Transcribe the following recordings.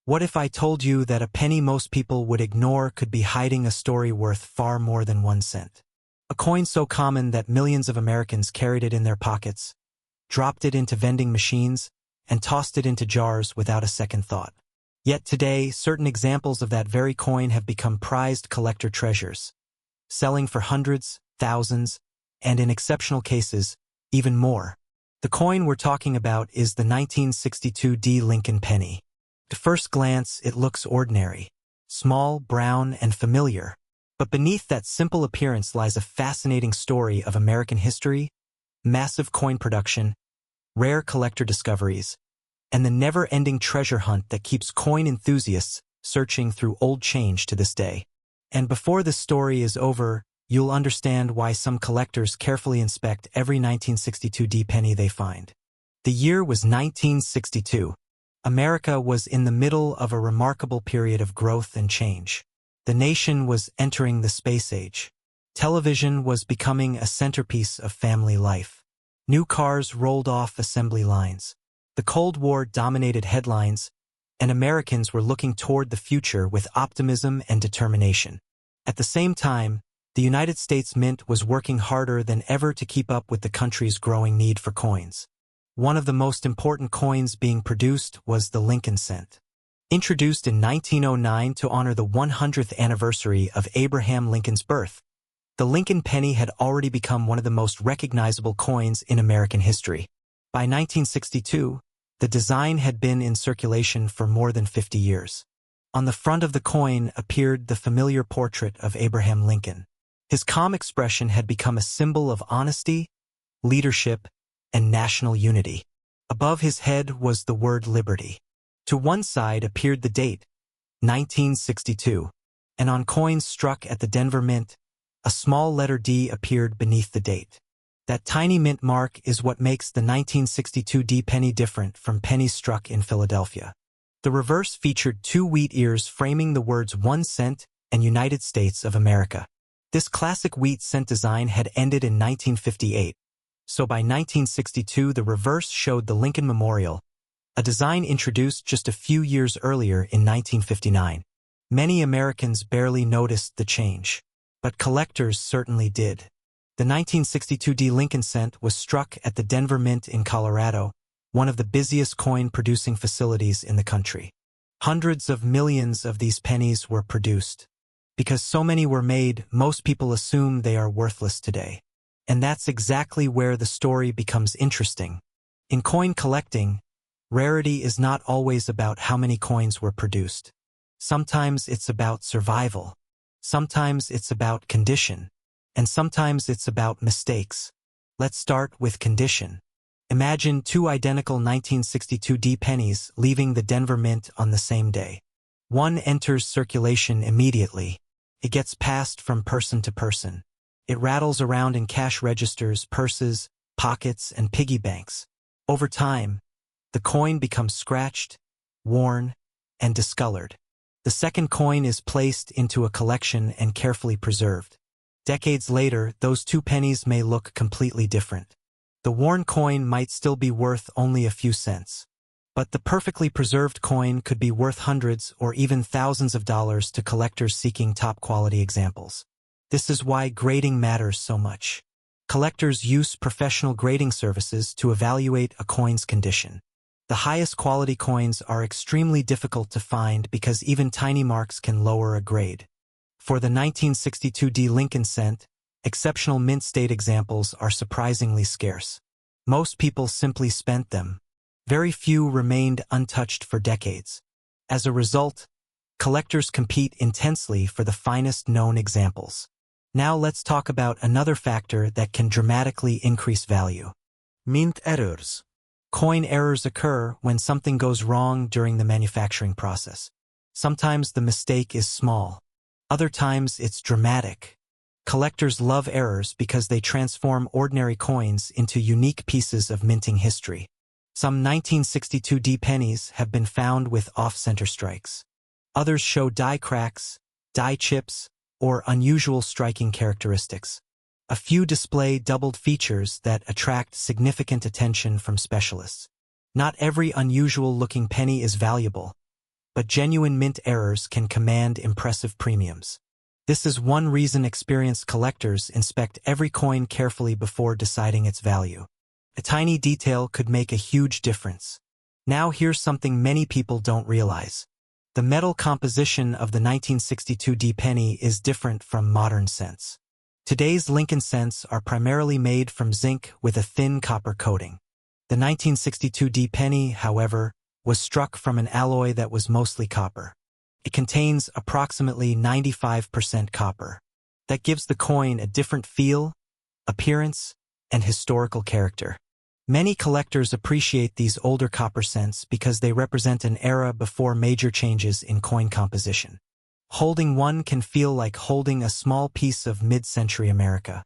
What if I told you that a penny most people would ignore could be hiding a story worth far more than 1 cent? A coin so common that millions of Americans carried it in their pockets, dropped it into vending machines, and tossed it into jars without a second thought. Yet today, certain examples of that very coin have become prized collector treasures, selling for hundreds, thousands, and in exceptional cases, even more. The coin we're talking about is the 1962 D. Lincoln penny. At first glance, it looks ordinary, small, brown, and familiar. But beneath that simple appearance lies a fascinating story of American history, massive coin production, rare collector discoveries, and the never-ending treasure hunt that keeps coin enthusiasts searching through old change to this day. And before this story is over, you'll understand why some collectors carefully inspect every 1962 D penny they find. The year was 1962. America was in the middle of a remarkable period of growth and change. The nation was entering the space age. Television was becoming a centerpiece of family life. New cars rolled off assembly lines. The Cold War dominated headlines, and Americans were looking toward the future with optimism and determination. At the same time, the United States Mint was working harder than ever to keep up with the country's growing need for coins. One of the most important coins being produced was the Lincoln cent. Introduced in 1909 to honor the 100th anniversary of Abraham Lincoln's birth, the Lincoln penny had already become one of the most recognizable coins in American history. By 1962, the design had been in circulation for more than 50 years. On the front of the coin appeared the familiar portrait of Abraham Lincoln. His calm expression had become a symbol of honesty, leadership, and national unity. Above his head was the word liberty. To one side appeared the date, 1962, and on coins struck at the Denver Mint, a small letter D appeared beneath the date. That tiny mint mark is what makes the 1962 D penny different from pennies struck in Philadelphia. The reverse featured 2 wheat ears framing the words 1 cent and United States of America. This classic wheat cent design had ended in 1958, so by 1962 the reverse showed the Lincoln Memorial, a design introduced just a few years earlier in 1959. Many Americans barely noticed the change, but collectors certainly did. The 1962 D. Lincoln cent was struck at the Denver Mint in Colorado, one of the busiest coin-producing facilities in the country. Hundreds of millions of these pennies were produced. Because so many were made, most people assume they are worthless today. And that's exactly where the story becomes interesting. In coin collecting, rarity is not always about how many coins were produced. Sometimes it's about survival. Sometimes it's about condition. And sometimes it's about mistakes. Let's start with condition. Imagine 2 identical 1962 D pennies leaving the Denver Mint on the same day. One enters circulation immediately. It gets passed from person to person. It rattles around in cash registers, purses, pockets, and piggy banks. Over time, the coin becomes scratched, worn, and discolored. The second coin is placed into a collection and carefully preserved. Decades later, those 2 pennies may look completely different. The worn coin might still be worth only a few cents. But the perfectly preserved coin could be worth hundreds or even thousands of dollars to collectors seeking top-quality examples. This is why grading matters so much. Collectors use professional grading services to evaluate a coin's condition. The highest quality coins are extremely difficult to find because even tiny marks can lower a grade. For the 1962 D. Lincoln cent, exceptional mint state examples are surprisingly scarce. Most people simply spent them. Very few remained untouched for decades. As a result, collectors compete intensely for the finest known examples. Now let's talk about another factor that can dramatically increase value. Mint errors. Coin errors occur when something goes wrong during the manufacturing process. Sometimes the mistake is small. Other times it's dramatic. Collectors love errors because they transform ordinary coins into unique pieces of minting history. Some 1962 D pennies have been found with off-center strikes. Others show die cracks, die chips, or unusual striking characteristics. A few display doubled features that attract significant attention from specialists. Not every unusual-looking penny is valuable. but genuine mint errors can command impressive premiums. This is one reason experienced collectors inspect every coin carefully before deciding its value. A tiny detail could make a huge difference. Now here's something many people don't realize. The metal composition of the 1962 D penny is different from modern cents. Today's Lincoln cents are primarily made from zinc with a thin copper coating. The 1962 D penny, however, was struck from an alloy that was mostly copper. It contains approximately 95% copper. That gives the coin a different feel, appearance, and historical character. Many collectors appreciate these older copper cents because they represent an era before major changes in coin composition. Holding one can feel like holding a small piece of mid-century America.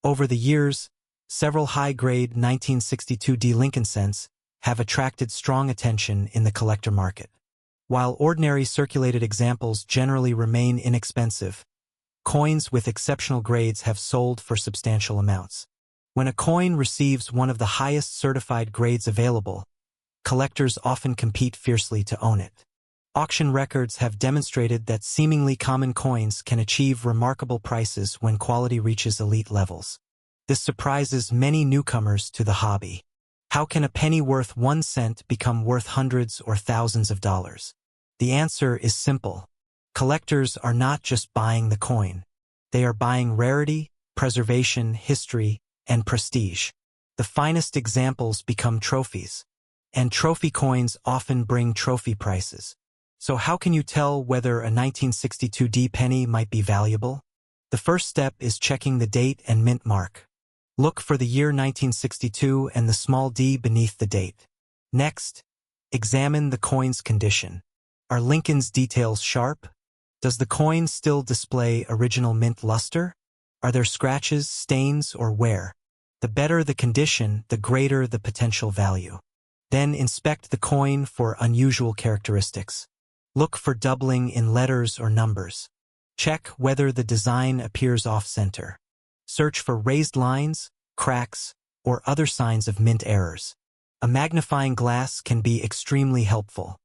Over the years, several high-grade 1962 D Lincoln cents have attracted strong attention in the collector market. While ordinary circulated examples generally remain inexpensive, coins with exceptional grades have sold for substantial amounts. When a coin receives one of the highest certified grades available, collectors often compete fiercely to own it. Auction records have demonstrated that seemingly common coins can achieve remarkable prices when quality reaches elite levels. This surprises many newcomers to the hobby. How can a penny worth 1 cent become worth hundreds or thousands of dollars? The answer is simple. Collectors are not just buying the coin. They are buying rarity, preservation, history, and prestige. The finest examples become trophies, and trophy coins often bring trophy prices. So how can you tell whether a 1962 D penny might be valuable? The first step is checking the date and mint mark. Look for the year 1962 and the small d beneath the date. Next, examine the coin's condition. Are Lincoln's details sharp? Does the coin still display original mint luster? Are there scratches, stains, or wear? The better the condition, the greater the potential value. Then inspect the coin for unusual characteristics. Look for doubling in letters or numbers. Check whether the design appears off-center. Search for raised lines, cracks, or other signs of mint errors. A magnifying glass can be extremely helpful.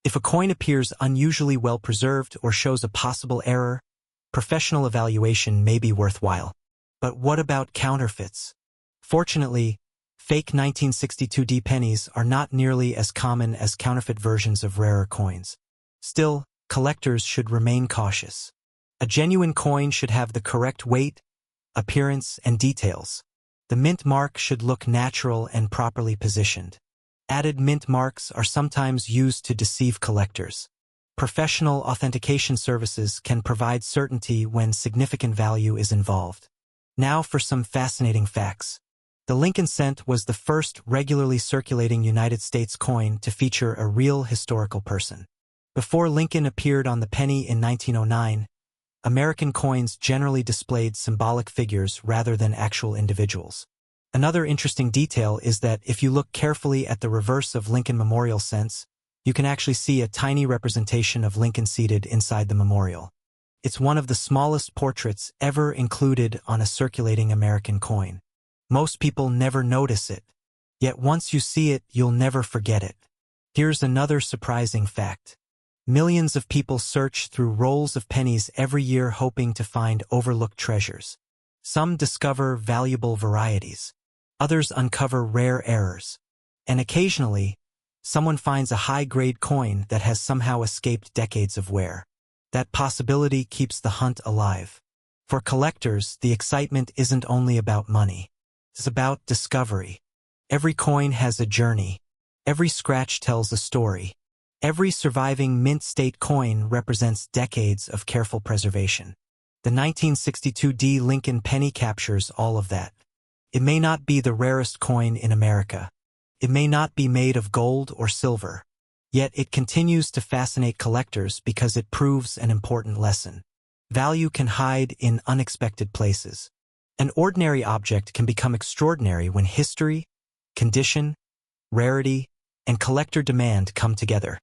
If a coin appears unusually well preserved or shows a possible error, professional evaluation may be worthwhile. But what about counterfeits? Fortunately, fake 1962 D pennies are not nearly as common as counterfeit versions of rarer coins. Still, collectors should remain cautious. A genuine coin should have the correct weight, appearance, and details. The mint mark should look natural and properly positioned. Added mint marks are sometimes used to deceive collectors. Professional authentication services can provide certainty when significant value is involved. Now for some fascinating facts. The Lincoln cent was the first regularly circulating United States coin to feature a real historical person. Before Lincoln appeared on the penny in 1909, American coins generally displayed symbolic figures rather than actual individuals. Another interesting detail is that if you look carefully at the reverse of Lincoln memorial cents, you can actually see a tiny representation of Lincoln seated inside the memorial. It's one of the smallest portraits ever included on a circulating American coin. Most people never notice it, yet once you see it, you'll never forget it. Here's another surprising fact. Millions of people search through rolls of pennies every year hoping to find overlooked treasures. Some discover valuable varieties. Others uncover rare errors. And occasionally, someone finds a high-grade coin that has somehow escaped decades of wear. That possibility keeps the hunt alive. For collectors, the excitement isn't only about money. It's about discovery. Every coin has a journey. Every scratch tells a story. Every surviving mint state coin represents decades of careful preservation. The 1962 D Lincoln penny captures all of that. It may not be the rarest coin in America. It may not be made of gold or silver. Yet it continues to fascinate collectors because it proves an important lesson. Value can hide in unexpected places. An ordinary object can become extraordinary when history, condition, rarity, and collector demand come together.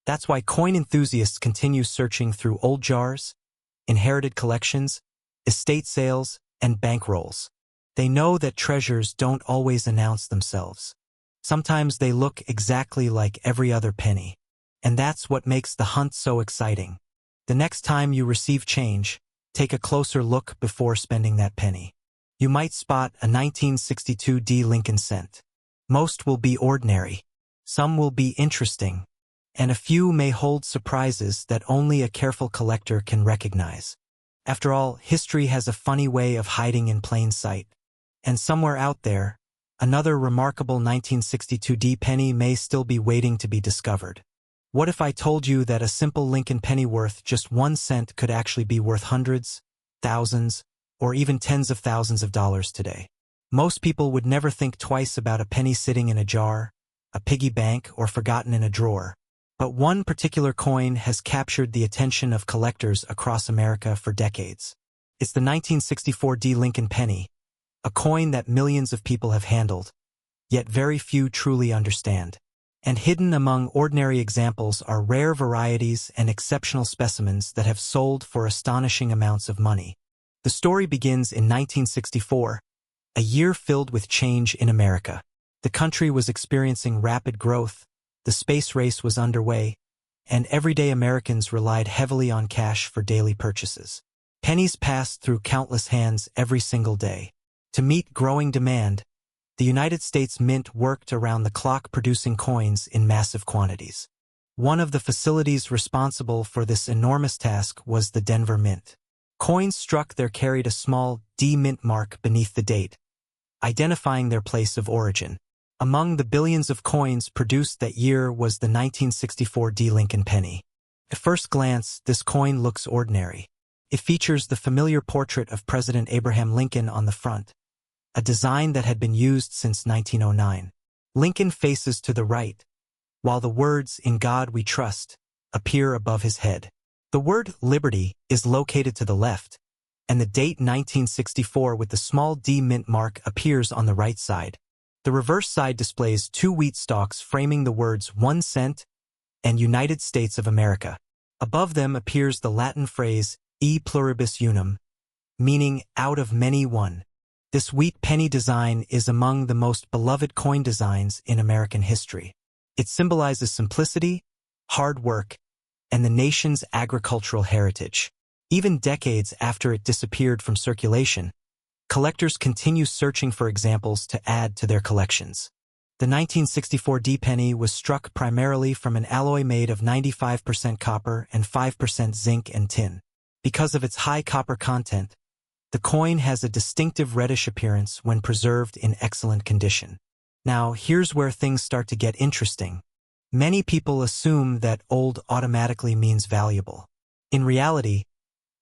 That's why coin enthusiasts continue searching through old jars, inherited collections, estate sales, and bankrolls. They know that treasures don't always announce themselves. Sometimes they look exactly like every other penny. And that's what makes the hunt so exciting. The next time you receive change, take a closer look before spending that penny. You might spot a 1962 D Lincoln cent. Most will be ordinary. Some will be interesting. And a few may hold surprises that only a careful collector can recognize. After all, history has a funny way of hiding in plain sight. And somewhere out there, another remarkable 1962 D penny may still be waiting to be discovered. What if I told you that a simple Lincoln penny worth just 1 cent could actually be worth hundreds, thousands, or even tens of thousands of dollars today? Most people would never think twice about a penny sitting in a jar, a piggy bank, or forgotten in a drawer. But one particular coin has captured the attention of collectors across America for decades. It's the 1964 D Lincoln penny, a coin that millions of people have handled, yet very few truly understand. And hidden among ordinary examples are rare varieties and exceptional specimens that have sold for astonishing amounts of money. The story begins in 1964, a year filled with change in America. The country was experiencing rapid growth, the space race was underway, and everyday Americans relied heavily on cash for daily purchases. Pennies passed through countless hands every single day. To meet growing demand, the United States Mint worked around the clock producing coins in massive quantities. One of the facilities responsible for this enormous task was the Denver Mint. Coins struck there carried a small D Mint mark beneath the date, identifying their place of origin. Among the billions of coins produced that year was the 1964 D Lincoln penny. At first glance, this coin looks ordinary. It features the familiar portrait of President Abraham Lincoln on the front, a design that had been used since 1909. Lincoln faces to the right, while the words "In God We Trust" appear above his head. The word "Liberty" is located to the left, and the date 1964 with the small D Mint mark appears on the right side. The reverse side displays 2 wheat stalks framing the words 1 cent and United States of America. Above them appears the Latin phrase "E pluribus unum," meaning "out of many one." This wheat penny design is among the most beloved coin designs in American history. It symbolizes simplicity, hard work, and the nation's agricultural heritage. Even decades after it disappeared from circulation, collectors continue searching for examples to add to their collections. The 1964 D penny was struck primarily from an alloy made of 95% copper and 5% zinc and tin. Because of its high copper content, the coin has a distinctive reddish appearance when preserved in excellent condition. Now, here's where things start to get interesting. Many people assume that old automatically means valuable. In reality,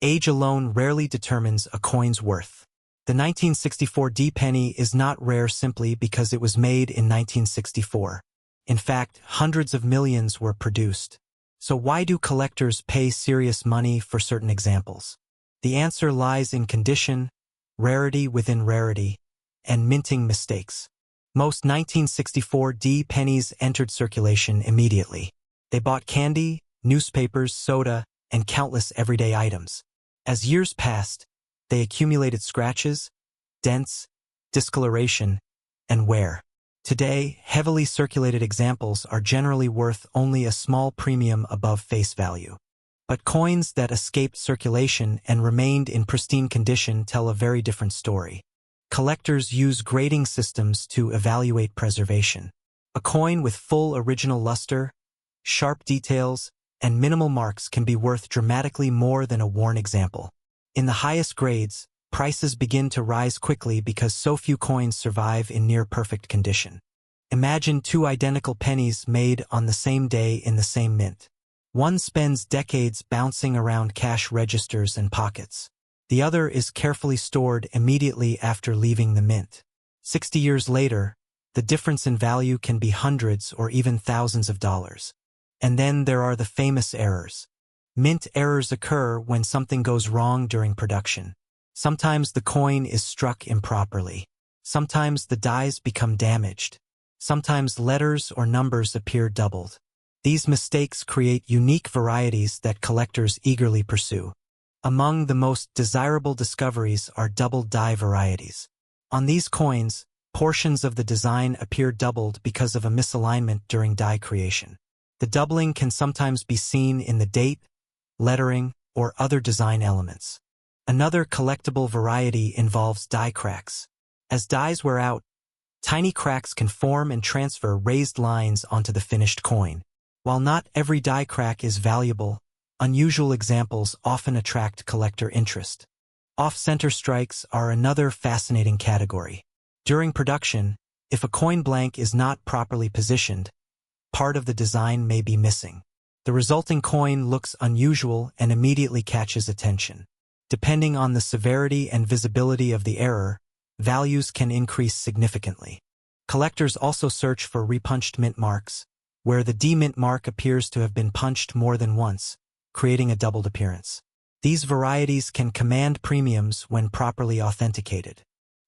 age alone rarely determines a coin's worth. The 1964 D penny is not rare simply because it was made in 1964. In fact, hundreds of millions were produced. So why do collectors pay serious money for certain examples? The answer lies in condition, rarity within rarity, and minting mistakes. Most 1964 D pennies entered circulation immediately. They bought candy, newspapers, soda, and countless everyday items. As years passed, they accumulated scratches, dents, discoloration, and wear. Today, heavily circulated examples are generally worth only a small premium above face value. But coins that escaped circulation and remained in pristine condition tell a very different story. Collectors use grading systems to evaluate preservation. A coin with full original luster, sharp details, and minimal marks can be worth dramatically more than a worn example. In the highest grades, prices begin to rise quickly because so few coins survive in near-perfect condition. Imagine 2 identical pennies made on the same day in the same mint. One spends decades bouncing around cash registers and pockets. The other is carefully stored immediately after leaving the mint. 60 years later, the difference in value can be hundreds or even thousands of dollars. And then there are the famous errors. Mint errors occur when something goes wrong during production. Sometimes the coin is struck improperly. Sometimes the dies become damaged. Sometimes letters or numbers appear doubled. These mistakes create unique varieties that collectors eagerly pursue. Among the most desirable discoveries are double die varieties. On these coins, portions of the design appear doubled because of a misalignment during die creation. The doubling can sometimes be seen in the date, lettering, or other design elements. Another collectible variety involves die cracks. As dies wear out, tiny cracks can form and transfer raised lines onto the finished coin. While not every die crack is valuable, unusual examples often attract collector interest. Off-center strikes are another fascinating category. During production, if a coin blank is not properly positioned, part of the design may be missing. The resulting coin looks unusual and immediately catches attention. Depending on the severity and visibility of the error, values can increase significantly. Collectors also search for repunched mint marks, where the demint mark appears to have been punched more than once, creating a doubled appearance. These varieties can command premiums when properly authenticated.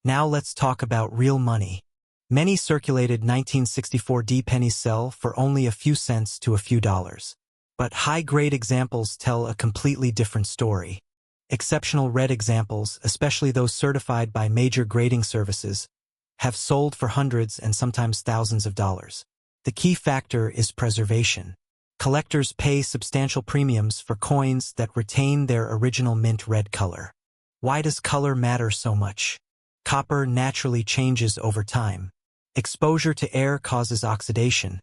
Now let's talk about real money. Many circulated 1964 D pennies sell for only a few cents to a few dollars. But high-grade examples tell a completely different story. Exceptional red examples, especially those certified by major grading services, have sold for hundreds and sometimes thousands of dollars. The key factor is preservation. Collectors pay substantial premiums for coins that retain their original mint red color. Why does color matter so much? Copper naturally changes over time. Exposure to air causes oxidation,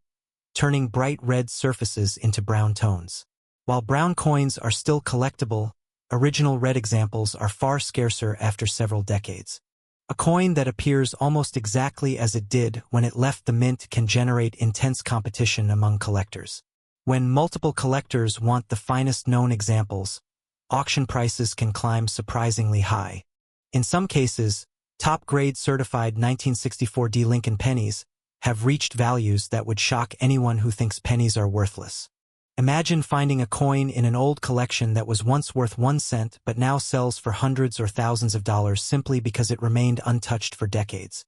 turning bright red surfaces into brown tones. While brown coins are still collectible, original red examples are far scarcer after several decades. A coin that appears almost exactly as it did when it left the mint can generate intense competition among collectors. When multiple collectors want the finest known examples, auction prices can climb surprisingly high. In some cases, top-grade certified 1964 D Lincoln pennies have reached values that would shock anyone who thinks pennies are worthless. Imagine finding a coin in an old collection that was once worth 1 cent but now sells for hundreds or thousands of dollars simply because it remained untouched for decades.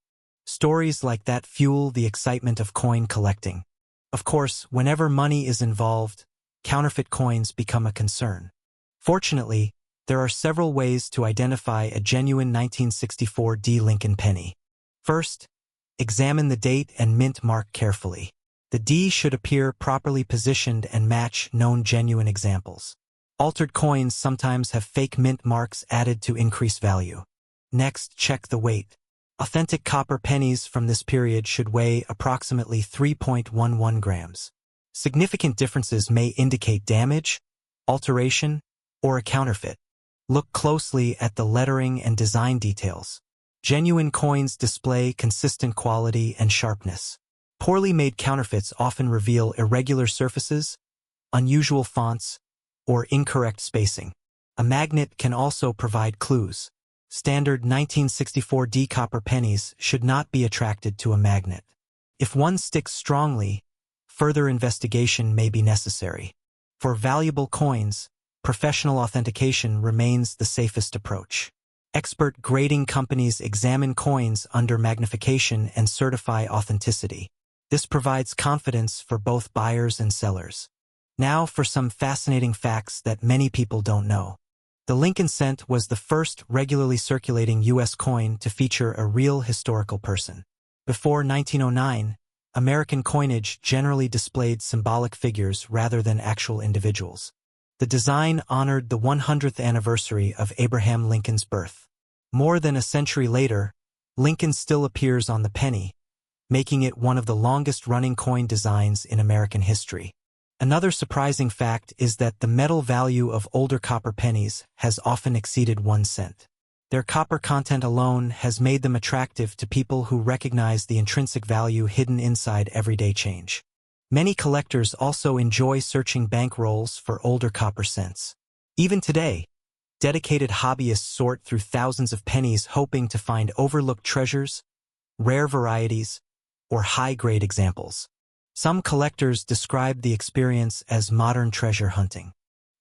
Stories like that fuel the excitement of coin collecting. Of course, whenever money is involved, counterfeit coins become a concern. Fortunately, there are several ways to identify a genuine 1964 D Lincoln penny. First, examine the date and mint mark carefully. The D should appear properly positioned and match known genuine examples. Altered coins sometimes have fake mint marks added to increase value. Next, check the weight. Authentic copper pennies from this period should weigh approximately 3.11 grams. Significant differences may indicate damage, alteration, or a counterfeit. Look closely at the lettering and design details. Genuine coins display consistent quality and sharpness. Poorly made counterfeits often reveal irregular surfaces, unusual fonts, or incorrect spacing. A magnet can also provide clues. Standard 1964 D copper pennies should not be attracted to a magnet. If one sticks strongly, further investigation may be necessary. For valuable coins, professional authentication remains the safest approach. Expert grading companies examine coins under magnification and certify authenticity. This provides confidence for both buyers and sellers. Now for some fascinating facts that many people don't know. The Lincoln cent was the first regularly circulating U.S. coin to feature a real historical person. Before 1909, American coinage generally displayed symbolic figures rather than actual individuals. The design honored the 100th anniversary of Abraham Lincoln's birth. More than a century later, Lincoln still appears on the penny, making it one of the longest-running coin designs in American history. Another surprising fact is that the metal value of older copper pennies has often exceeded 1 cent. Their copper content alone has made them attractive to people who recognize the intrinsic value hidden inside everyday change. Many collectors also enjoy searching bank rolls for older copper cents. Even today, dedicated hobbyists sort through thousands of pennies hoping to find overlooked treasures, rare varieties, or high-grade examples. Some collectors describe the experience as modern treasure hunting.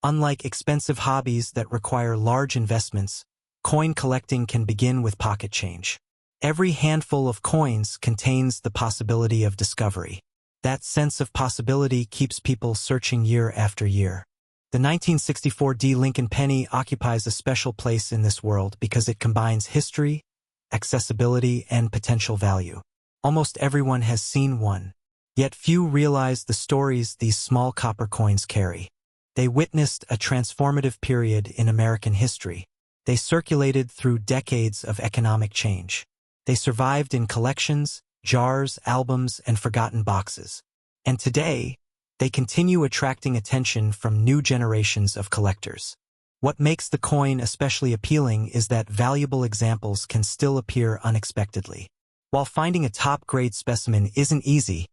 Unlike expensive hobbies that require large investments, coin collecting can begin with pocket change. Every handful of coins contains the possibility of discovery. That sense of possibility keeps people searching year after year. The 1964 D Lincoln penny occupies a special place in this world because it combines history, accessibility, and potential value. Almost everyone has seen one. Yet few realize the stories these small copper coins carry. They witnessed a transformative period in American history. They circulated through decades of economic change. They survived in collections, jars, albums, and forgotten boxes. And today, they continue attracting attention from new generations of collectors. What makes the coin especially appealing is that valuable examples can still appear unexpectedly. While finding a top-grade specimen isn't easy,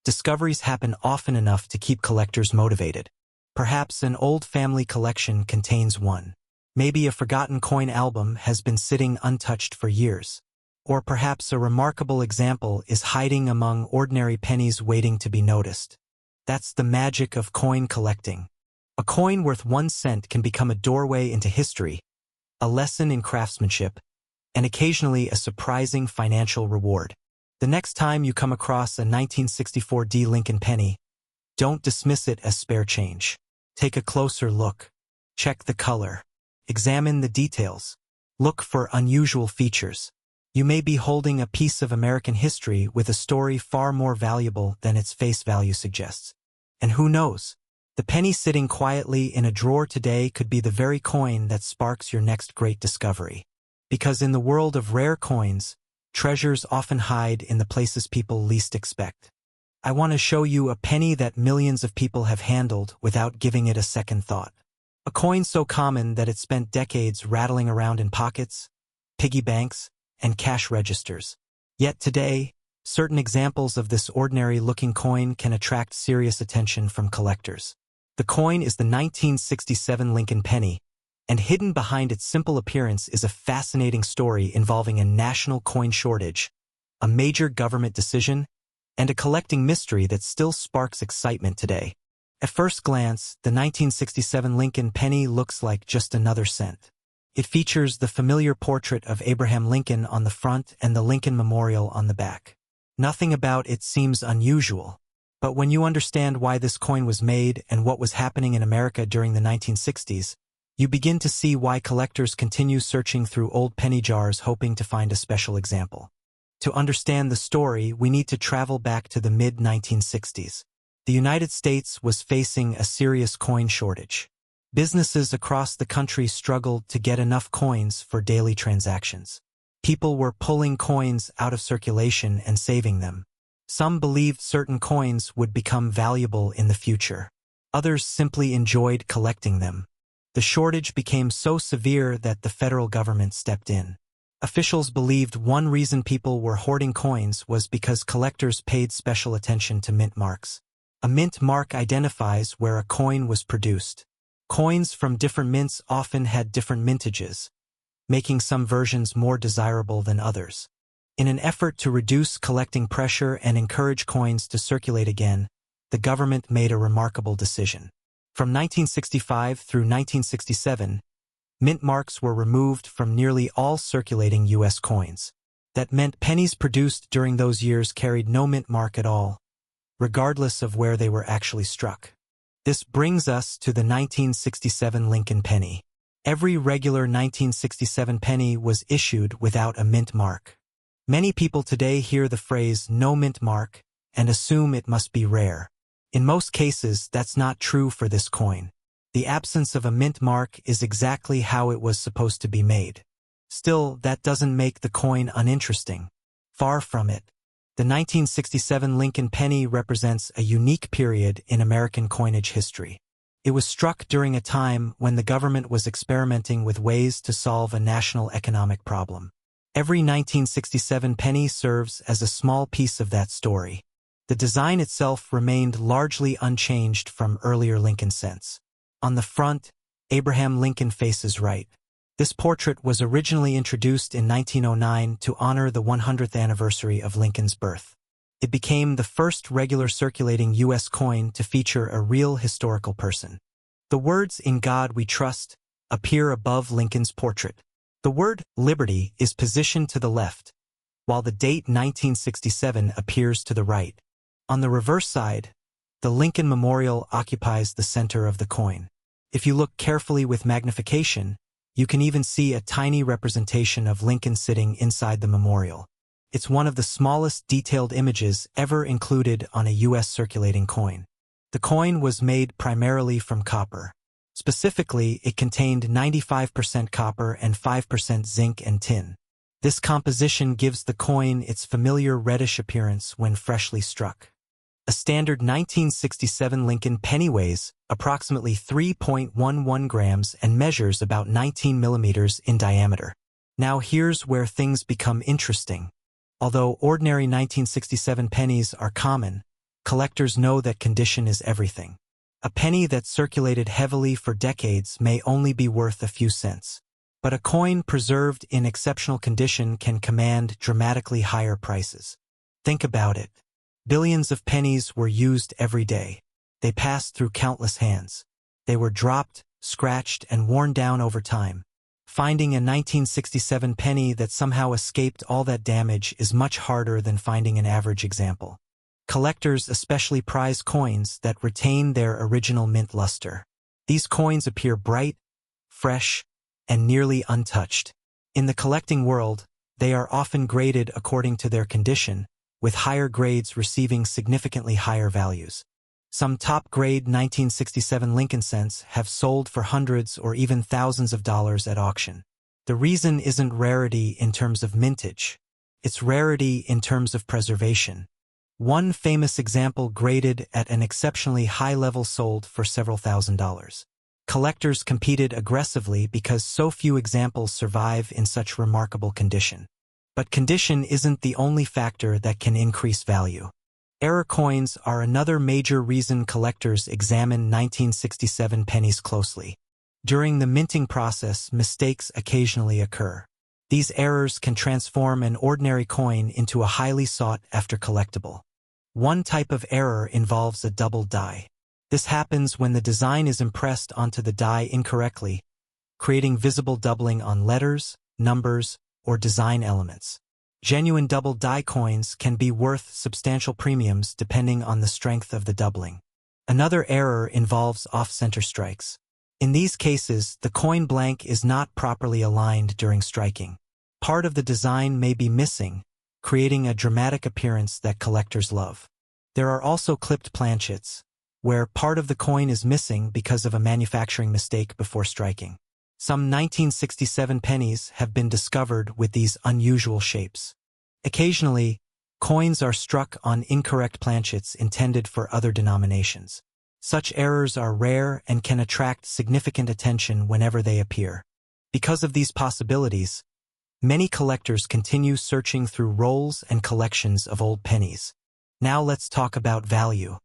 discoveries happen often enough to keep collectors motivated. Perhaps an old family collection contains one. Maybe a forgotten coin album has been sitting untouched for years. Or perhaps a remarkable example is hiding among ordinary pennies waiting to be noticed. That's the magic of coin collecting. A coin worth 1 cent can become a doorway into history, a lesson in craftsmanship, and occasionally a surprising financial reward. The next time you come across a 1964 D Lincoln penny, don't dismiss it as spare change. Take a closer look. Check the color. Examine the details. Look for unusual features. You may be holding a piece of American history with a story far more valuable than its face value suggests. And who knows? The penny sitting quietly in a drawer today could be the very coin that sparks your next great discovery. Because in the world of rare coins, treasures often hide in the places people least expect. I want to show you a penny that millions of people have handled without giving it a second thought. A coin so common that it spent decades rattling around in pockets, piggy banks, and cash registers. Yet today, certain examples of this ordinary-looking coin can attract serious attention from collectors. The coin is the 1967 Lincoln penny, and hidden behind its simple appearance is a fascinating story involving a national coin shortage, a major government decision, and a collecting mystery that still sparks excitement today. At first glance, the 1967 Lincoln penny looks like just another cent. It features the familiar portrait of Abraham Lincoln on the front and the Lincoln Memorial on the back. Nothing about it seems unusual. But when you understand why this coin was made and what was happening in America during the 1960s, you begin to see why collectors continue searching through old penny jars hoping to find a special example. To understand the story, we need to travel back to the mid-1960s. The United States was facing a serious coin shortage. Businesses across the country struggled to get enough coins for daily transactions. People were pulling coins out of circulation and saving them. Some believed certain coins would become valuable in the future. Others simply enjoyed collecting them. The shortage became so severe that the federal government stepped in. Officials believed one reason people were hoarding coins was because collectors paid special attention to mint marks. A mint mark identifies where a coin was produced. Coins from different mints often had different mintages, making some versions more desirable than others. In an effort to reduce collecting pressure and encourage coins to circulate again, the government made a remarkable decision. From 1965 through 1967, mint marks were removed from nearly all circulating U.S. coins. That meant pennies produced during those years carried no mint mark at all, regardless of where they were actually struck. This brings us to the 1967 Lincoln penny. Every regular 1967 penny was issued without a mint mark. Many people today hear the phrase "no mint mark" and assume it must be rare. In most cases, that's not true for this coin. The absence of a mint mark is exactly how it was supposed to be made. Still, that doesn't make the coin uninteresting. Far from it. The 1967 Lincoln penny represents a unique period in American coinage history. It was struck during a time when the government was experimenting with ways to solve a national economic problem. Every 1967 penny serves as a small piece of that story. The design itself remained largely unchanged from earlier Lincoln cents. On the front, Abraham Lincoln faces right. This portrait was originally introduced in 1909 to honor the 100th anniversary of Lincoln's birth. It became the first regular circulating U.S. coin to feature a real historical person. The words "In God We Trust" appear above Lincoln's portrait. The word "Liberty" is positioned to the left, while the date 1967 appears to the right. On the reverse side, the Lincoln Memorial occupies the center of the coin. If you look carefully with magnification, you can even see a tiny representation of Lincoln sitting inside the memorial. It's one of the smallest detailed images ever included on a U.S. circulating coin. The coin was made primarily from copper. Specifically, it contained 95% copper and 5% zinc and tin. This composition gives the coin its familiar reddish appearance when freshly struck. A standard 1967 Lincoln penny weighs approximately 3.11 grams and measures about 19 millimeters in diameter. Now here's where things become interesting. Although ordinary 1967 pennies are common, collectors know that condition is everything. A penny that circulated heavily for decades may only be worth a few cents. But a coin preserved in exceptional condition can command dramatically higher prices. Think about it. Billions of pennies were used every day. They passed through countless hands. They were dropped, scratched, and worn down over time. Finding a 1967 penny that somehow escaped all that damage is much harder than finding an average example. Collectors especially prize coins that retain their original mint luster. These coins appear bright, fresh, and nearly untouched. In the collecting world, they are often graded according to their condition, with higher grades receiving significantly higher values. Some top-grade 1967 Lincoln cents have sold for hundreds or even thousands of dollars at auction. The reason isn't rarity in terms of mintage. It's rarity in terms of preservation. One famous example graded at an exceptionally high level sold for several $1,000s. Collectors competed aggressively because so few examples survive in such remarkable condition. But condition isn't the only factor that can increase value. Error coins are another major reason collectors examine 1967 pennies closely. During the minting process, mistakes occasionally occur. These errors can transform an ordinary coin into a highly sought-after collectible. One type of error involves a double die. This happens when the design is impressed onto the die incorrectly, creating visible doubling on letters, numbers, or design elements. Genuine double die coins can be worth substantial premiums depending on the strength of the doubling. Another error involves off-center strikes. In these cases, the coin blank is not properly aligned during striking. Part of the design may be missing, creating a dramatic appearance that collectors love. There are also clipped planchets, where part of the coin is missing because of a manufacturing mistake before striking. Some 1967 pennies have been discovered with these unusual shapes. Occasionally, coins are struck on incorrect planchets intended for other denominations. Such errors are rare and can attract significant attention whenever they appear. Because of these possibilities, many collectors continue searching through rolls and collections of old pennies. Now let's talk about value.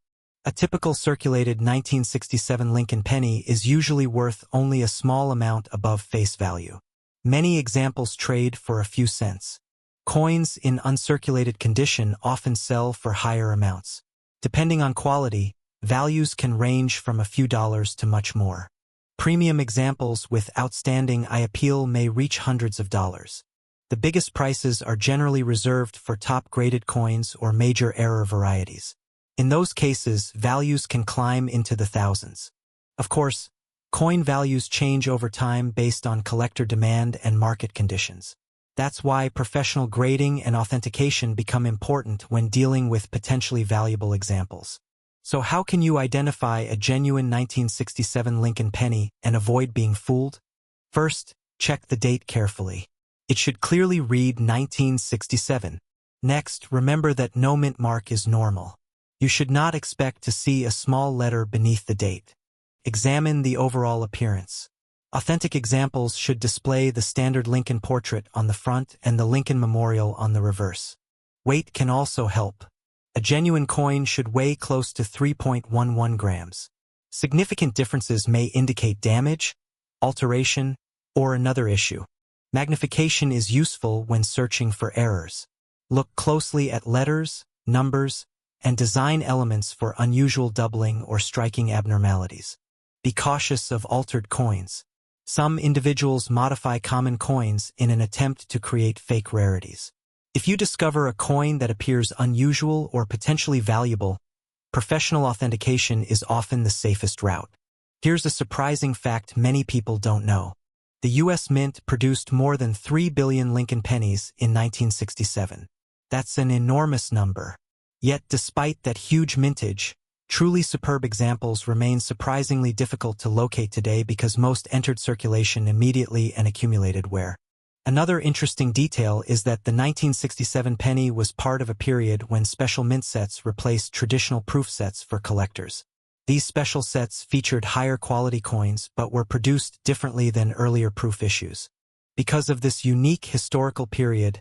A typical circulated 1967 Lincoln penny is usually worth only a small amount above face value. Many examples trade for a few cents. Coins in uncirculated condition often sell for higher amounts. Depending on quality, values can range from a few dollars to much more. Premium examples with outstanding eye appeal may reach hundreds of dollars. The biggest prices are generally reserved for top-graded coins or major error varieties. In those cases, values can climb into the thousands. Of course, coin values change over time based on collector demand and market conditions. That's why professional grading and authentication become important when dealing with potentially valuable examples. So how can you identify a genuine 1967 Lincoln penny and avoid being fooled? First, check the date carefully. It should clearly read 1967. Next, remember that no mint mark is normal. You should not expect to see a small letter beneath the date. Examine the overall appearance. Authentic examples should display the standard Lincoln portrait on the front and the Lincoln Memorial on the reverse. Weight can also help. A genuine coin should weigh close to 3.11 grams. Significant differences may indicate damage, alteration, or another issue. Magnification is useful when searching for errors. Look closely at letters, numbers, and design elements for unusual doubling or striking abnormalities. Be cautious of altered coins. Some individuals modify common coins in an attempt to create fake rarities. If you discover a coin that appears unusual or potentially valuable, professional authentication is often the safest route. Here's a surprising fact many people don't know. The U.S. Mint produced more than 3 billion Lincoln pennies in 1967. That's an enormous number. Yet despite that huge mintage, truly superb examples remain surprisingly difficult to locate today because most entered circulation immediately and accumulated wear. Another interesting detail is that the 1967 penny was part of a period when special mint sets replaced traditional proof sets for collectors. These special sets featured higher quality coins but were produced differently than earlier proof issues. Because of this unique historical period,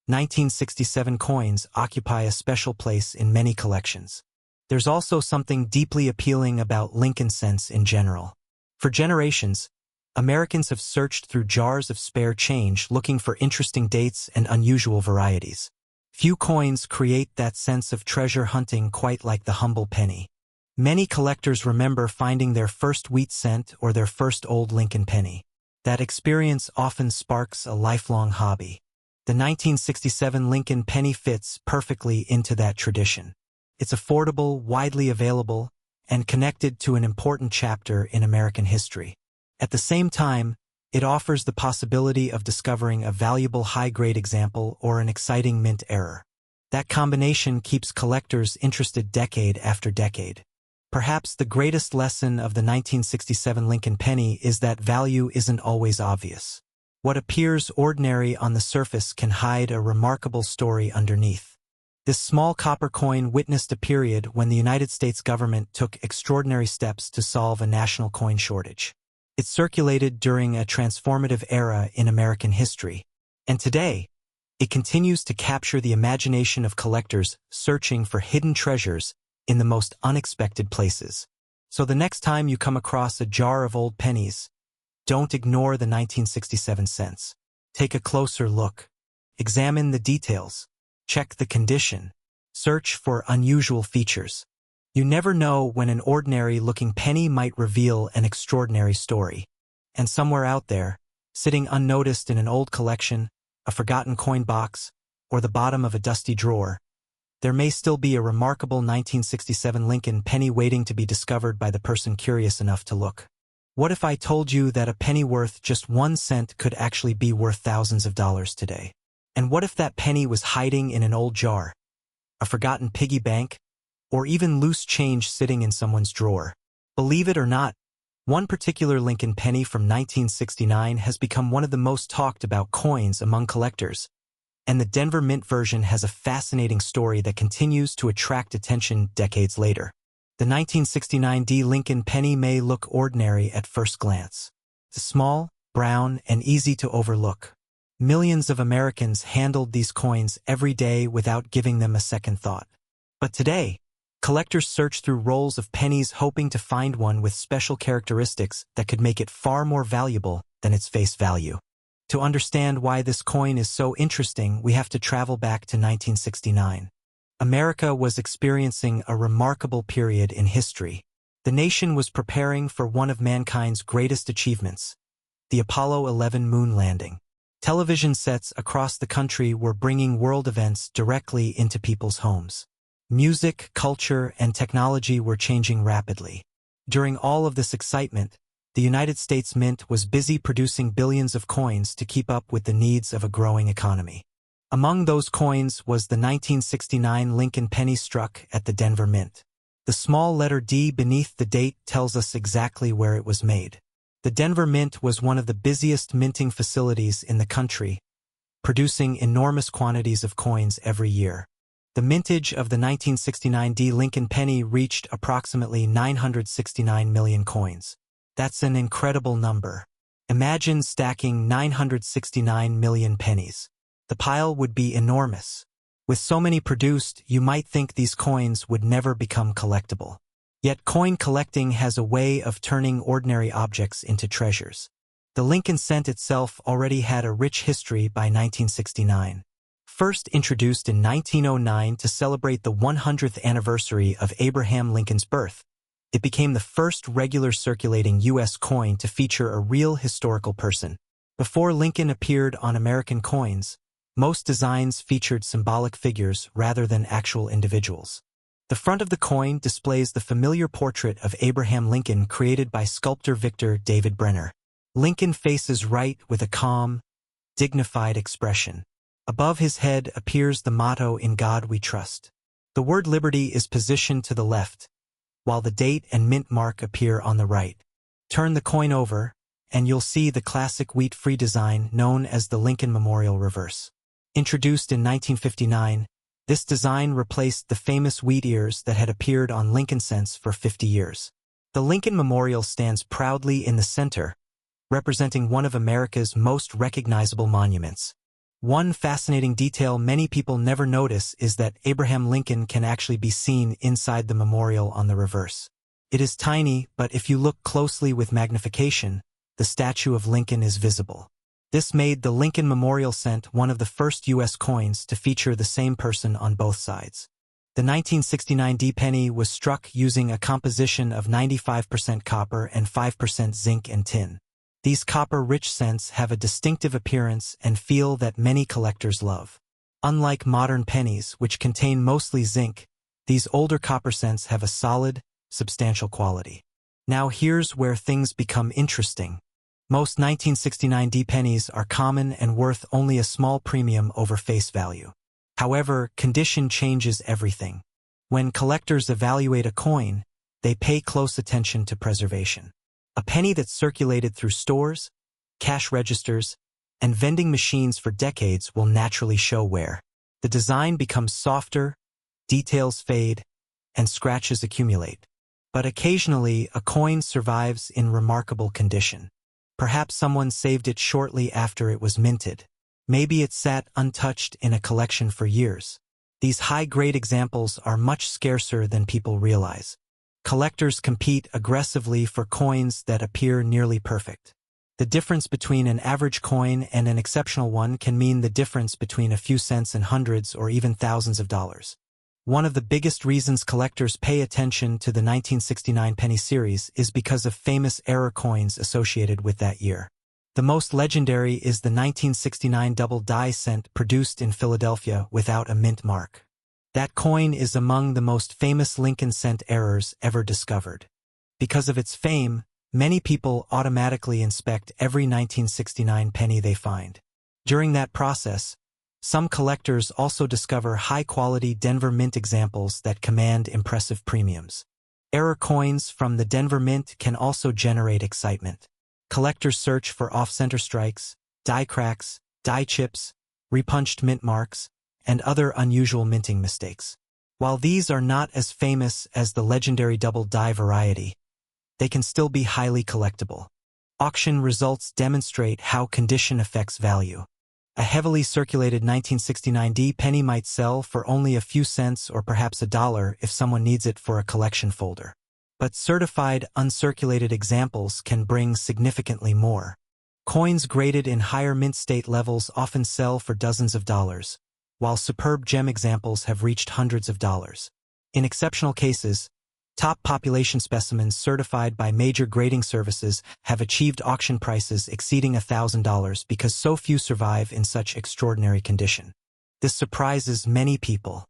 1967 coins occupy a special place in many collections. There's also something deeply appealing about Lincoln cents in general. For generations, Americans have searched through jars of spare change looking for interesting dates and unusual varieties. Few coins create that sense of treasure hunting quite like the humble penny. Many collectors remember finding their first wheat cent or their first old Lincoln penny. That experience often sparks a lifelong hobby. The 1967 Lincoln penny fits perfectly into that tradition. It's affordable, widely available, and connected to an important chapter in American history. At the same time, it offers the possibility of discovering a valuable high-grade example or an exciting mint error. That combination keeps collectors interested decade after decade. Perhaps the greatest lesson of the 1967 Lincoln penny is that value isn't always obvious. What appears ordinary on the surface can hide a remarkable story underneath. This small copper coin witnessed a period when the United States government took extraordinary steps to solve a national coin shortage. It circulated during a transformative era in American history, and today, it continues to capture the imagination of collectors searching for hidden treasures in the most unexpected places. So the next time you come across a jar of old pennies, don't ignore the 1967 cents. Take a closer look. Examine the details. Check the condition. Search for unusual features. You never know when an ordinary-looking penny might reveal an extraordinary story. And somewhere out there, sitting unnoticed in an old collection, a forgotten coin box, or the bottom of a dusty drawer, there may still be a remarkable 1967 Lincoln penny waiting to be discovered by the person curious enough to look. What if I told you that a penny worth just 1 cent could actually be worth thousands of dollars today? And what if that penny was hiding in an old jar, a forgotten piggy bank, or even loose change sitting in someone's drawer? Believe it or not, one particular Lincoln penny from 1969 has become one of the most talked about coins among collectors, and the Denver Mint version has a fascinating story that continues to attract attention decades later. The 1969 D. Lincoln penny may look ordinary at first glance. It's small, brown, and easy to overlook. Millions of Americans handled these coins every day without giving them a second thought. But today, collectors search through rolls of pennies hoping to find one with special characteristics that could make it far more valuable than its face value. To understand why this coin is so interesting, we have to travel back to 1969. America was experiencing a remarkable period in history. The nation was preparing for one of mankind's greatest achievements, the Apollo 11 moon landing. Television sets across the country were bringing world events directly into people's homes. Music, culture, and technology were changing rapidly. During all of this excitement, the United States Mint was busy producing billions of coins to keep up with the needs of a growing economy. Among those coins was the 1969 Lincoln penny struck at the Denver Mint. The small letter D beneath the date tells us exactly where it was made. The Denver Mint was one of the busiest minting facilities in the country, producing enormous quantities of coins every year. The mintage of the 1969 D. Lincoln penny reached approximately 969 million coins. That's an incredible number. Imagine stacking 969 million pennies. The pile would be enormous. With so many produced, you might think these coins would never become collectible. Yet coin collecting has a way of turning ordinary objects into treasures. The Lincoln cent itself already had a rich history by 1969. First introduced in 1909 to celebrate the 100th anniversary of Abraham Lincoln's birth, it became the first regular circulating U.S. coin to feature a real historical person. Before Lincoln appeared on American coins, most designs featured symbolic figures rather than actual individuals. The front of the coin displays the familiar portrait of Abraham Lincoln created by sculptor Victor David Brenner. Lincoln faces right with a calm, dignified expression. Above his head appears the motto "In God We Trust." The word liberty is positioned to the left, while the date and mint mark appear on the right. Turn the coin over, and you'll see the classic wheat-free design known as the Lincoln Memorial Reverse. Introduced in 1959, this design replaced the famous wheat ears that had appeared on Lincoln cents for 50 years. The Lincoln Memorial stands proudly in the center, representing one of America's most recognizable monuments. One fascinating detail many people never notice is that Abraham Lincoln can actually be seen inside the memorial on the reverse. It is tiny, but if you look closely with magnification, the statue of Lincoln is visible. This made the Lincoln Memorial Cent one of the first U.S. coins to feature the same person on both sides. The 1969 D penny was struck using a composition of 95% copper and 5% zinc and tin. These copper-rich cents have a distinctive appearance and feel that many collectors love. Unlike modern pennies, which contain mostly zinc, these older copper cents have a solid, substantial quality. Now here's where things become interesting. Most 1969 D pennies are common and worth only a small premium over face value. However, condition changes everything. When collectors evaluate a coin, they pay close attention to preservation. A penny that's circulated through stores, cash registers, and vending machines for decades will naturally show wear. The design becomes softer, details fade, and scratches accumulate. But occasionally, a coin survives in remarkable condition. Perhaps someone saved it shortly after it was minted. Maybe it sat untouched in a collection for years. These high-grade examples are much scarcer than people realize. Collectors compete aggressively for coins that appear nearly perfect. The difference between an average coin and an exceptional one can mean the difference between a few cents and hundreds or even thousands of dollars. One of the biggest reasons collectors pay attention to the 1969 penny series is because of famous error coins associated with that year. The most legendary is the 1969 double die cent produced in Philadelphia without a mint mark. That coin is among the most famous Lincoln cent errors ever discovered. Because of its fame, many people automatically inspect every 1969 penny they find. During that process, some collectors also discover high-quality Denver Mint examples that command impressive premiums. Error coins from the Denver Mint can also generate excitement. Collectors search for off-center strikes, die cracks, die chips, repunched mint marks, and other unusual minting mistakes. While these are not as famous as the legendary double die variety, they can still be highly collectible. Auction results demonstrate how condition affects value. A heavily circulated 1969 D penny might sell for only a few cents or perhaps $1 if someone needs it for a collection folder. But certified, uncirculated examples can bring significantly more. Coins graded in higher mint state levels often sell for dozens of dollars, while superb gem examples have reached hundreds of dollars. In exceptional cases, top population specimens certified by major grading services have achieved auction prices exceeding $1,000 because so few survive in such extraordinary condition. This surprises many people.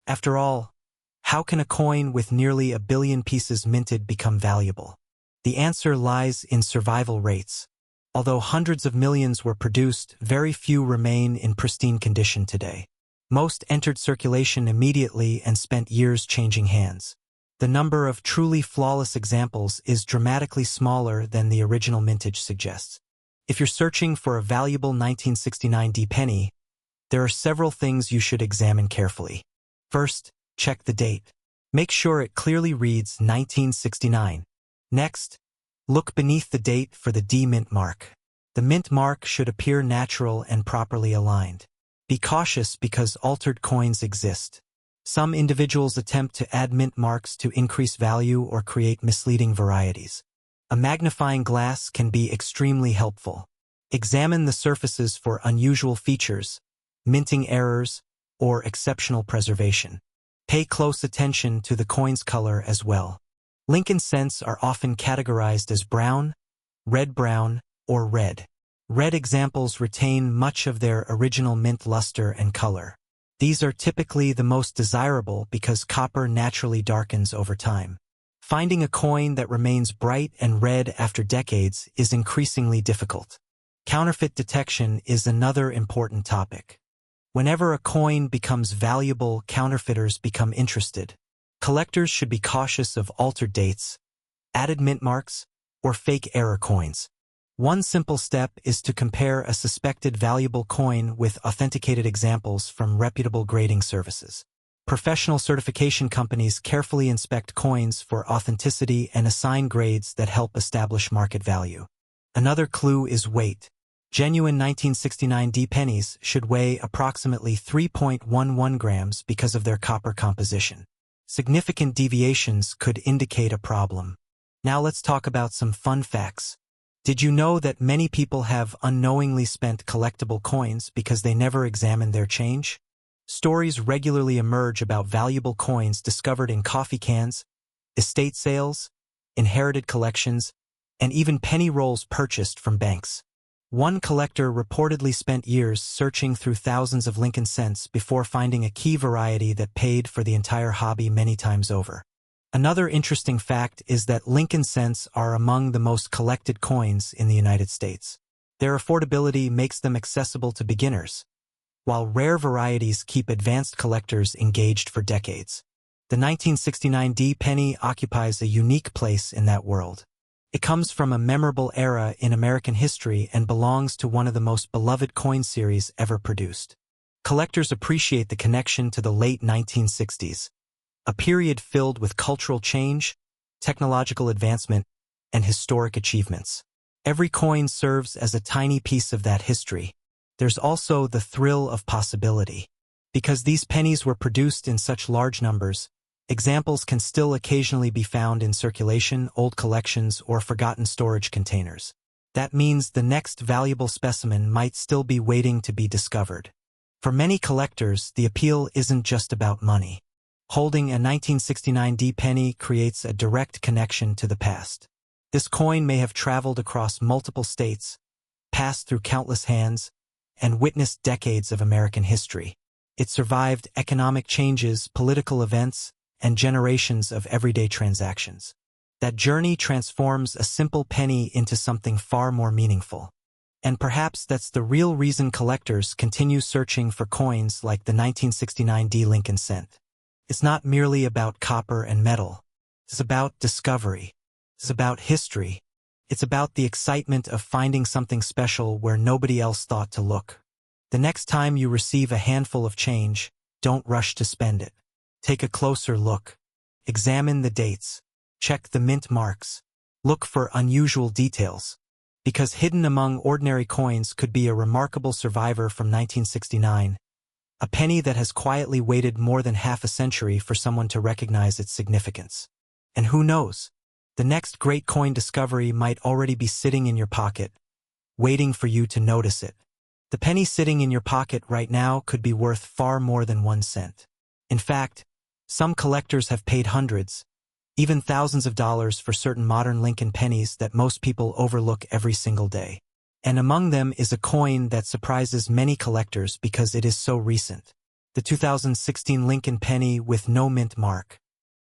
After all, how can a coin with nearly 1 billion pieces minted become valuable? The answer lies in survival rates. Although hundreds of millions were produced, very few remain in pristine condition today. Most entered circulation immediately and spent years changing hands. The number of truly flawless examples is dramatically smaller than the original mintage suggests. If you're searching for a valuable 1969 D penny, there are several things you should examine carefully. First, check the date. Make sure it clearly reads 1969. Next, look beneath the date for the D mint mark. The mint mark should appear natural and properly aligned. Be cautious because altered coins exist. Some individuals attempt to add mint marks to increase value or create misleading varieties. A magnifying glass can be extremely helpful. Examine the surfaces for unusual features, minting errors, or exceptional preservation. Pay close attention to the coin's color as well. Lincoln cents are often categorized as brown, red-brown, or red. Red examples retain much of their original mint luster and color. These are typically the most desirable because copper naturally darkens over time. Finding a coin that remains bright and red after decades is increasingly difficult. Counterfeit detection is another important topic. Whenever a coin becomes valuable, counterfeiters become interested. Collectors should be cautious of altered dates, added mint marks, or fake error coins. One simple step is to compare a suspected valuable coin with authenticated examples from reputable grading services. Professional certification companies carefully inspect coins for authenticity and assign grades that help establish market value. Another clue is weight. Genuine 1969 D pennies should weigh approximately 3.11 grams because of their copper composition. Significant deviations could indicate a problem. Now let's talk about some fun facts. Did you know that many people have unknowingly spent collectible coins because they never examined their change? Stories regularly emerge about valuable coins discovered in coffee cans, estate sales, inherited collections, and even penny rolls purchased from banks. One collector reportedly spent years searching through thousands of Lincoln cents before finding a key variety that paid for the entire hobby many times over. Another interesting fact is that Lincoln cents are among the most collected coins in the United States. Their affordability makes them accessible to beginners, while rare varieties keep advanced collectors engaged for decades. The 1969 D penny occupies a unique place in that world. It comes from a memorable era in American history and belongs to one of the most beloved coin series ever produced. Collectors appreciate the connection to the late 1960s, a period filled with cultural change, technological advancement, and historic achievements. Every coin serves as a tiny piece of that history. There's also the thrill of possibility. Because these pennies were produced in such large numbers, examples can still occasionally be found in circulation, old collections, or forgotten storage containers. That means the next valuable specimen might still be waiting to be discovered. For many collectors, the appeal isn't just about money. Holding a 1969 D penny creates a direct connection to the past. This coin may have traveled across multiple states, passed through countless hands, and witnessed decades of American history. It survived economic changes, political events, and generations of everyday transactions. That journey transforms a simple penny into something far more meaningful. And perhaps that's the real reason collectors continue searching for coins like the 1969 D Lincoln cent. It's not merely about copper and metal. It's about discovery. It's about history. It's about the excitement of finding something special where nobody else thought to look. The next time you receive a handful of change, don't rush to spend it. Take a closer look. Examine the dates. Check the mint marks. Look for unusual details. Because hidden among ordinary coins could be a remarkable survivor from 1969, a penny that has quietly waited more than half a century for someone to recognize its significance. And who knows? The next great coin discovery might already be sitting in your pocket, waiting for you to notice it. The penny sitting in your pocket right now could be worth far more than 1 cent. In fact, some collectors have paid hundreds, even thousands of dollars for certain modern Lincoln pennies that most people overlook every single day. And among them is a coin that surprises many collectors because it is so recent. The 2016 Lincoln penny with no mint mark.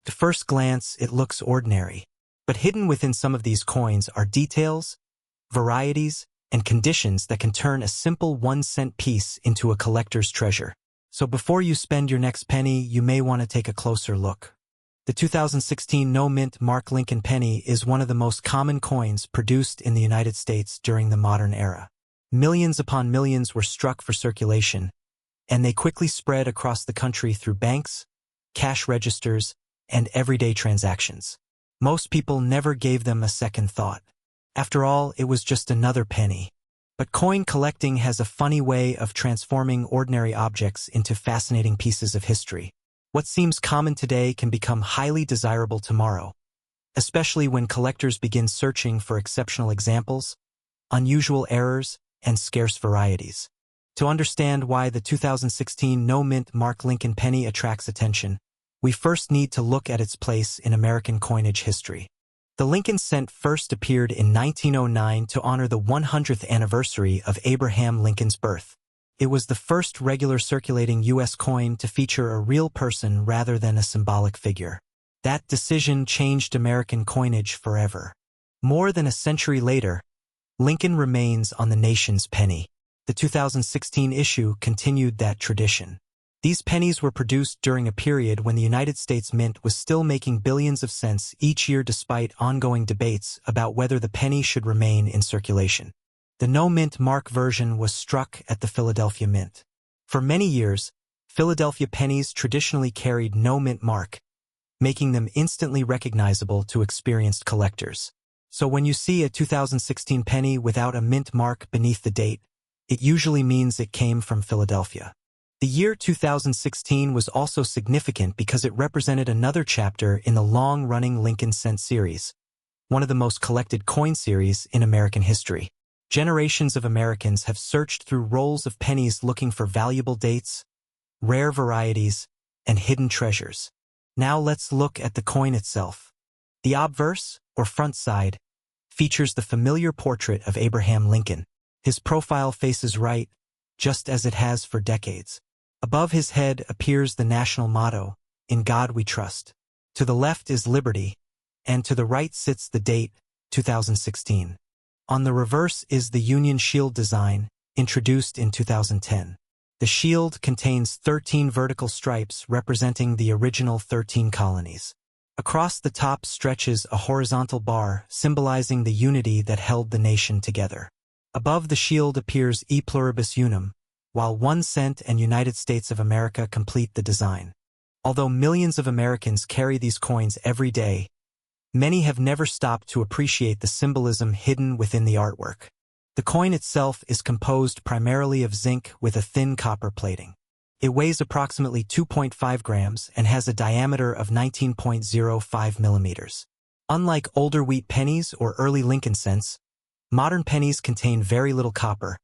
At first glance, it looks ordinary. But hidden within some of these coins are details, varieties, and conditions that can turn a simple 1 cent piece into a collector's treasure. So before you spend your next penny, you may want to take a closer look. The 2016 no mint mark Lincoln penny is one of the most common coins produced in the United States during the modern era. Millions upon millions were struck for circulation, and they quickly spread across the country through banks, cash registers, and everyday transactions. Most people never gave them a second thought. After all, it was just another penny. But coin collecting has a funny way of transforming ordinary objects into fascinating pieces of history. What seems common today can become highly desirable tomorrow, especially when collectors begin searching for exceptional examples, unusual errors, and scarce varieties. To understand why the 2016 no mint mark Lincoln penny attracts attention, we first need to look at its place in American coinage history. The Lincoln cent first appeared in 1909 to honor the 100th anniversary of Abraham Lincoln's birth. It was the first regular circulating U.S. coin to feature a real person rather than a symbolic figure. That decision changed American coinage forever. More than a century later, Lincoln remains on the nation's penny. The 2016 issue continued that tradition. These pennies were produced during a period when the United States Mint was still making billions of cents each year despite ongoing debates about whether the penny should remain in circulation. The no-mint mark version was struck at the Philadelphia Mint. For many years, Philadelphia pennies traditionally carried no mint mark, making them instantly recognizable to experienced collectors. So when you see a 2016 penny without a mint mark beneath the date, it usually means it came from Philadelphia. The year 2016 was also significant because it represented another chapter in the long-running Lincoln Cent series, one of the most collected coin series in American history. Generations of Americans have searched through rolls of pennies looking for valuable dates, rare varieties, and hidden treasures. Now let's look at the coin itself. The obverse, or front side, features the familiar portrait of Abraham Lincoln. His profile faces right, just as it has for decades. Above his head appears the national motto, "In God We Trust." To the left is Liberty, and to the right sits the date, 2016. On the reverse is the Union Shield design, introduced in 2010. The shield contains 13 vertical stripes representing the original 13 colonies. Across the top stretches a horizontal bar symbolizing the unity that held the nation together. Above the shield appears E Pluribus Unum, while 1 cent and United States of America complete the design. Although millions of Americans carry these coins every day, many have never stopped to appreciate the symbolism hidden within the artwork. The coin itself is composed primarily of zinc with a thin copper plating. It weighs approximately 2.5 grams and has a diameter of 19.05 millimeters. Unlike older wheat pennies or early Lincoln cents, modern pennies contain very little copper,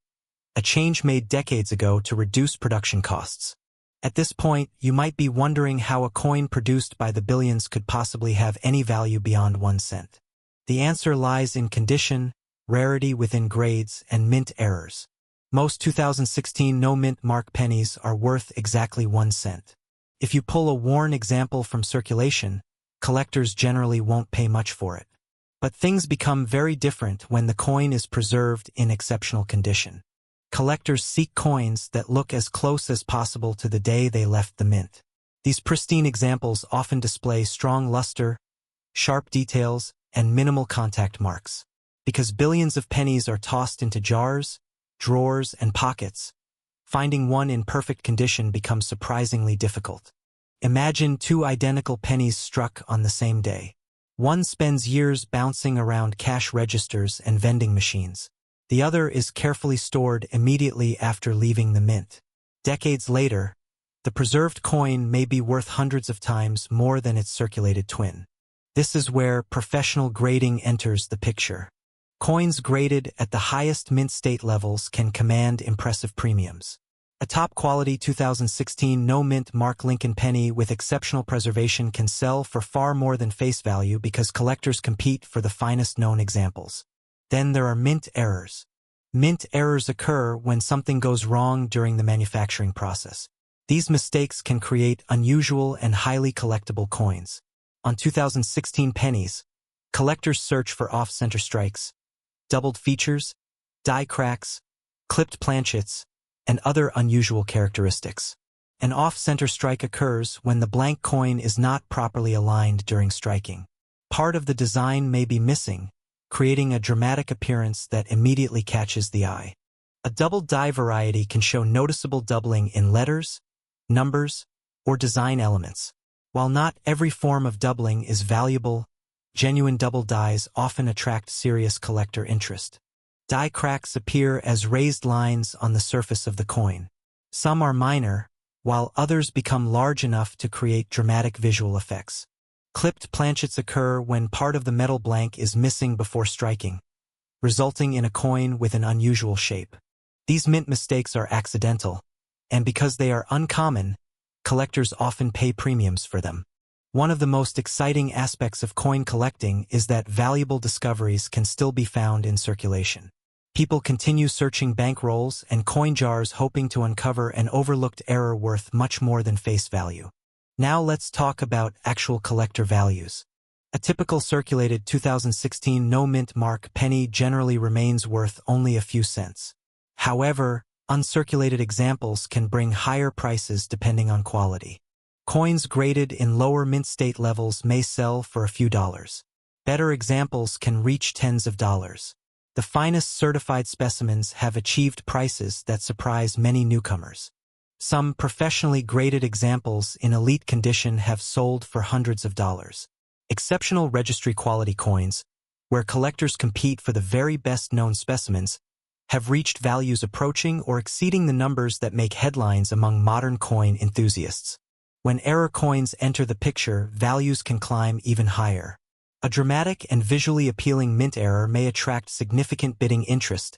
a change made decades ago to reduce production costs. At this point, you might be wondering how a coin produced by the billions could possibly have any value beyond 1 cent. The answer lies in condition, rarity within grades, and mint errors. Most 2016 no-mint mark pennies are worth exactly 1 cent. If you pull a worn example from circulation, collectors generally won't pay much for it. But things become very different when the coin is preserved in exceptional condition. Collectors seek coins that look as close as possible to the day they left the mint. These pristine examples often display strong luster, sharp details, and minimal contact marks. Because billions of pennies are tossed into jars, drawers, and pockets, finding one in perfect condition becomes surprisingly difficult. Imagine 2 identical pennies struck on the same day. One spends years bouncing around cash registers and vending machines. The other is carefully stored immediately after leaving the mint. Decades later, the preserved coin may be worth hundreds of times more than its circulated twin. This is where professional grading enters the picture. Coins graded at the highest mint state levels can command impressive premiums. A top-quality 2016 no-mint mark Lincoln penny with exceptional preservation can sell for far more than face value because collectors compete for the finest known examples. Then there are mint errors. Mint errors occur when something goes wrong during the manufacturing process. These mistakes can create unusual and highly collectible coins. On 2016 pennies, collectors search for off-center strikes, doubled features, die cracks, clipped planchets, and other unusual characteristics. An off-center strike occurs when the blank coin is not properly aligned during striking. Part of the design may be missing, creating a dramatic appearance that immediately catches the eye. A double die variety can show noticeable doubling in letters, numbers, or design elements. While not every form of doubling is valuable, genuine double dies often attract serious collector interest. Die cracks appear as raised lines on the surface of the coin. Some are minor, while others become large enough to create dramatic visual effects. Clipped planchets occur when part of the metal blank is missing before striking, resulting in a coin with an unusual shape. These mint mistakes are accidental, and because they are uncommon, collectors often pay premiums for them. One of the most exciting aspects of coin collecting is that valuable discoveries can still be found in circulation. People continue searching bankrolls and coin jars hoping to uncover an overlooked error worth much more than face value. Now let's talk about actual collector values. A typical circulated 2016 no-mint mark penny generally remains worth only a few cents. However, Uncirculated examples can bring higher prices depending on quality. Coins graded in lower mint state levels may sell for a few dollars. Better examples can reach tens of dollars. The finest certified specimens have achieved prices that surprise many newcomers. Some professionally graded examples in elite condition have sold for hundreds of dollars. Exceptional registry quality coins, where collectors compete for the very best-known specimens, have reached values approaching or exceeding the numbers that make headlines among modern coin enthusiasts. When error coins enter the picture, values can climb even higher. A dramatic and visually appealing mint error may attract significant bidding interest,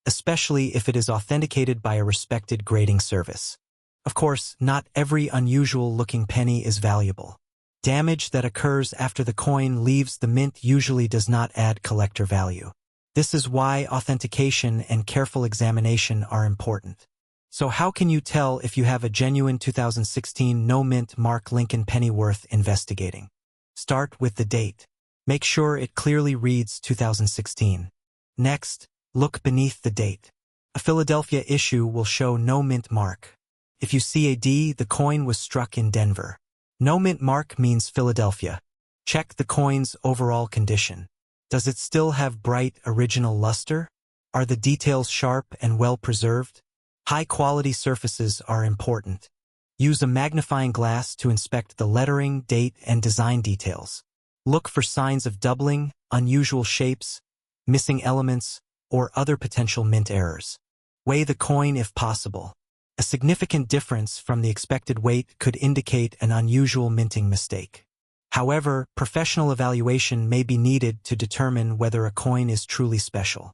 especially if it is authenticated by a respected grading service. Of course, not every unusual-looking penny is valuable. Damage that occurs after the coin leaves the mint usually does not add collector value. This is why authentication and careful examination are important. So how can you tell if you have a genuine 2016 no-mint mark Lincoln penny worth investigating? Start with the date. Make sure it clearly reads 2016. Next, look beneath the date. A Philadelphia issue will show no mint mark. If you see a D, the coin was struck in Denver. No mint mark means Philadelphia. Check the coin's overall condition. Does it still have bright, original luster? Are the details sharp and well preserved? High-quality surfaces are important. Use a magnifying glass to inspect the lettering, date, and design details. Look for signs of doubling, unusual shapes, missing elements, or other potential mint errors. Weigh the coin if possible. A significant difference from the expected weight could indicate an unusual minting mistake. However, professional evaluation may be needed to determine whether a coin is truly special.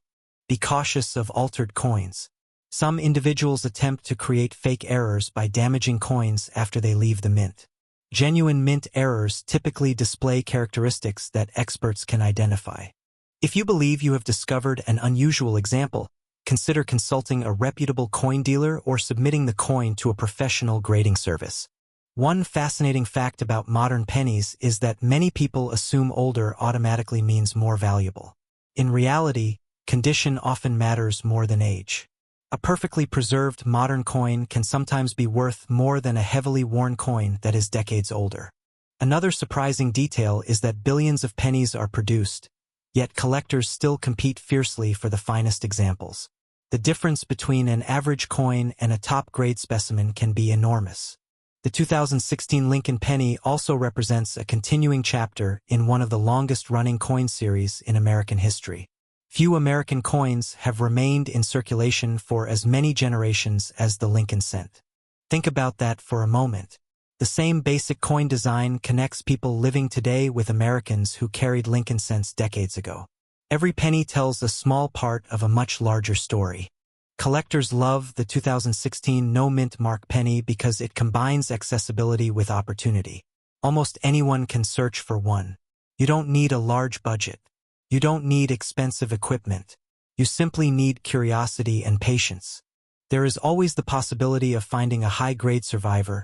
Be cautious of altered coins. Some individuals attempt to create fake errors by damaging coins after they leave the mint. Genuine mint errors typically display characteristics that experts can identify. If you believe you have discovered an unusual example, consider consulting a reputable coin dealer or submitting the coin to a professional grading service. One fascinating fact about modern pennies is that many people assume older automatically means more valuable. In reality, condition often matters more than age. A perfectly preserved modern coin can sometimes be worth more than a heavily worn coin that is decades older. Another surprising detail is that billions of pennies are produced, yet collectors still compete fiercely for the finest examples. The difference between an average coin and a top-grade specimen can be enormous. The 2016 Lincoln penny also represents a continuing chapter in one of the longest-running coin series in American history. Few American coins have remained in circulation for as many generations as the Lincoln cent. Think about that for a moment. The same basic coin design connects people living today with Americans who carried Lincoln cents decades ago. Every penny tells a small part of a much larger story. Collectors love the 2016 no-mint mark penny because it combines accessibility with opportunity. Almost anyone can search for one. You don't need a large budget. You don't need expensive equipment. You simply need curiosity and patience. There is always the possibility of finding a high-grade survivor,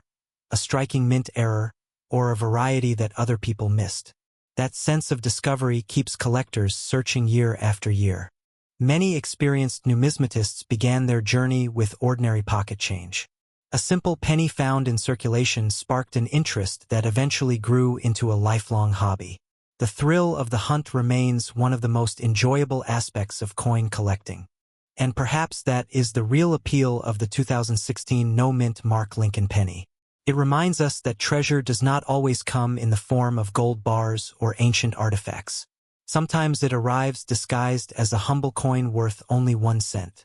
a striking mint error, or a variety that other people missed. That sense of discovery keeps collectors searching year after year. Many experienced numismatists began their journey with ordinary pocket change. A simple penny found in circulation sparked an interest that eventually grew into a lifelong hobby. The thrill of the hunt remains one of the most enjoyable aspects of coin collecting. And perhaps that is the real appeal of the 2016 no-mint mark Lincoln penny. It reminds us that treasure does not always come in the form of gold bars or ancient artifacts. Sometimes it arrives disguised as a humble coin worth only 1 cent.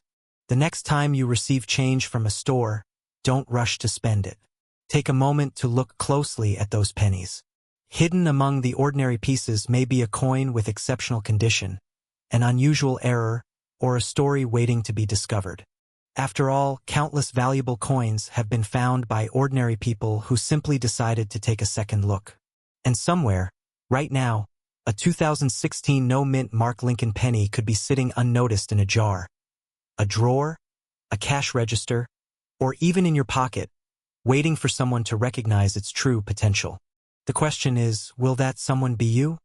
The next time you receive change from a store, don't rush to spend it. Take a moment to look closely at those pennies. Hidden among the ordinary pieces may be a coin with exceptional condition, an unusual error, or a story waiting to be discovered. After all, countless valuable coins have been found by ordinary people who simply decided to take a second look. And somewhere, right now, a 2016 no-mint mark Lincoln penny could be sitting unnoticed in a jar, a drawer, a cash register, or even in your pocket, waiting for someone to recognize its true potential. The question is, will that someone be you?